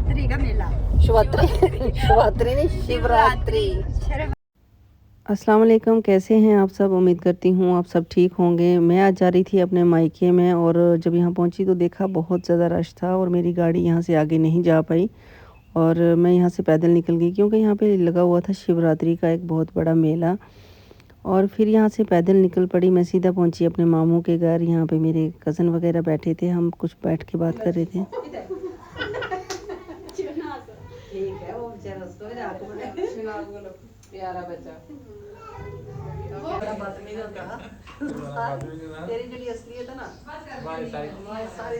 शिवरात्रि का मेला। शिवरात्रि नहीं, शिवरात्रि। अस्सलाम वालेकुम, कैसे हैं आप सब? उम्मीद करती हूँ आप सब ठीक होंगे। मैं आज जा रही थी अपने मायके में और जब यहाँ पहुँची तो देखा बहुत ज़्यादा रश था और मेरी गाड़ी यहाँ से आगे नहीं जा पाई और मैं यहाँ से पैदल निकल गई क्योंकि यहाँ पे लगा हुआ था शिवरात्रि का एक बहुत बड़ा मेला। और फिर यहाँ से पैदल निकल पड़ी। मैं सीधा पहुँची अपने मामू के घर। यहाँ पे मेरे कज़न वगैरह बैठे थे, हम कुछ बैठ के बात कर रहे थे। ठीक है, वो प्यारा बच्चा तेरी जो असलियत है ना सारे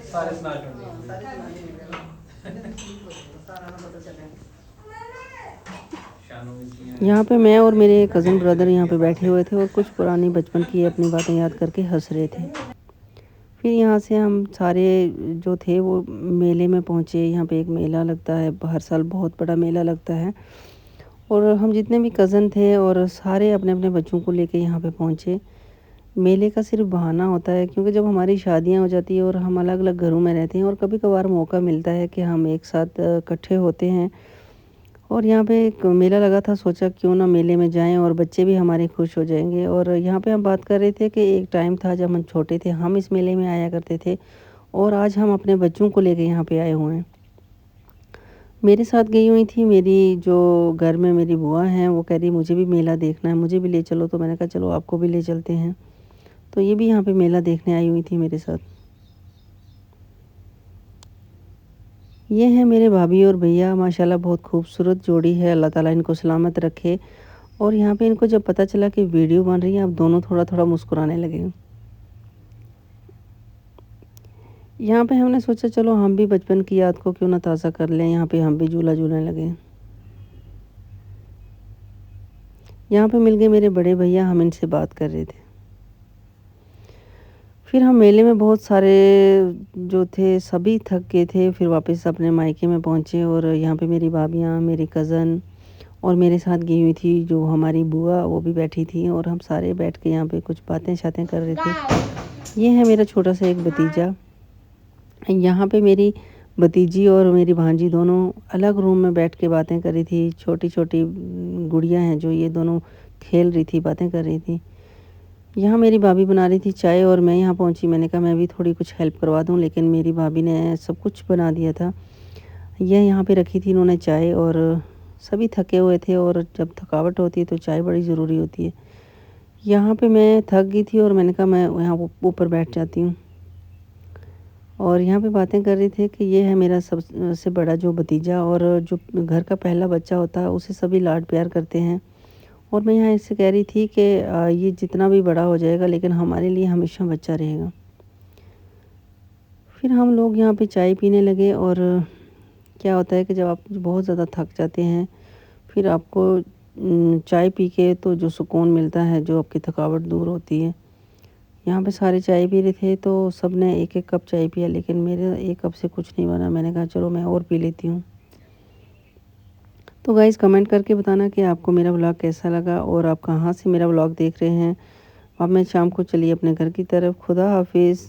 यहाँ पे मैं और मेरे कज़न ब्रदर यहाँ पे बैठे हुए थे और कुछ पुरानी बचपन की अपनी बातें याद करके हंस रहे थे। फिर यहाँ से हम सारे जो थे वो मेले में पहुँचे। यहाँ पे एक मेला लगता है, हर साल बहुत बड़ा मेला लगता है और हम जितने भी कज़न थे और सारे अपने अपने बच्चों को लेके यहाँ पे पहुँचे। मेले का सिर्फ बहाना होता है क्योंकि जब हमारी शादियाँ हो जाती है और हम अलग अलग घरों में रहते हैं और कभी कभार मौका मिलता है कि हम एक साथ इकट्ठे होते हैं। और यहाँ पे एक मेला लगा था, सोचा क्यों ना मेले में जाएं और बच्चे भी हमारे खुश हो जाएंगे। और यहाँ पे हम बात कर रहे थे कि एक टाइम था जब हम छोटे थे, हम इस मेले में आया करते थे और आज हम अपने बच्चों को लेके यहाँ पे आए हुए हैं। मेरे साथ गई हुई थी मेरी जो घर में मेरी बुआ हैं, वो कह रही मुझे भी मेला देखना है, मुझे भी ले चलो। तो मैंने कहा चलो आपको भी ले चलते हैं। तो ये भी यहाँ पे मेला देखने आई हुई थी मेरे साथ। ये हैं मेरे भाभी और भैया, माशाल्लाह बहुत खूबसूरत जोड़ी है, अल्लाह ताला इनको सलामत रखे। और यहाँ पे इनको जब पता चला कि वीडियो बन रही है, अब दोनों थोड़ा थोड़ा मुस्कुराने लगे। यहाँ पे हमने सोचा चलो हम भी बचपन की याद को क्यों ना ताज़ा कर लें, यहाँ पे हम भी झूला झूलने लगे। यहाँ पे मिल गए मेरे बड़े भैया, हम इनसे बात कर रहे थे। फिर हम मेले में बहुत सारे जो थे सभी थक गए थे, फिर वापस अपने मायके में पहुँचे। और यहाँ पे मेरी भाभियाँ, मेरी कज़न और मेरे साथ गई हुई थी जो हमारी बुआ, वो भी बैठी थी और हम सारे बैठ के यहाँ पे कुछ बातें शातें कर रहे थे। ये है मेरा छोटा सा एक भतीजा। यहाँ पे मेरी भतीजी और मेरी भांजी दोनों अलग रूम में बैठ के बातें कर रही थी। छोटी छोटी गुड़ियाँ हैं जो ये दोनों खेल रही थी, बातें कर रही थी। यहाँ मेरी भाभी बना रही थी चाय और मैं यहाँ पहुँची। मैंने कहा मैं भी थोड़ी कुछ हेल्प करवा दूँ, लेकिन मेरी भाभी ने सब कुछ बना दिया था। यह यहाँ पे रखी थी इन्होंने चाय और सभी थके हुए थे और जब थकावट होती है तो चाय बड़ी ज़रूरी होती है। यहाँ पे मैं थक गई थी और मैंने कहा मैं यहाँ ऊपर बैठ जाती हूँ। और यहाँ पे बातें कर रहे थे कि ये है मेरा सबसे बड़ा जो भतीजा और जो घर का पहला बच्चा होता है उसे सभी लाड प्यार करते हैं। और मैं यहाँ इससे कह रही थी कि ये जितना भी बड़ा हो जाएगा लेकिन हमारे लिए हमेशा बच्चा रहेगा। फिर हम लोग यहाँ पे चाय पीने लगे। और क्या होता है कि जब आप बहुत ज़्यादा थक जाते हैं फिर आपको चाय पी के तो जो सुकून मिलता है, जो आपकी थकावट दूर होती है। यहाँ पे सारे चाय पी रहे थे तो सब ने एक एक कप चाय पिया, लेकिन मेरे एक कप से कुछ नहीं बना। मैंने कहा चलो मैं और पी लेती हूँ। तो गाइज़ कमेंट करके बताना कि आपको मेरा व्लॉग कैसा लगा और आप कहाँ से मेरा व्लॉग देख रहे हैं। अब मैं शाम को चली अपने घर की तरफ। खुदा हाफिज़।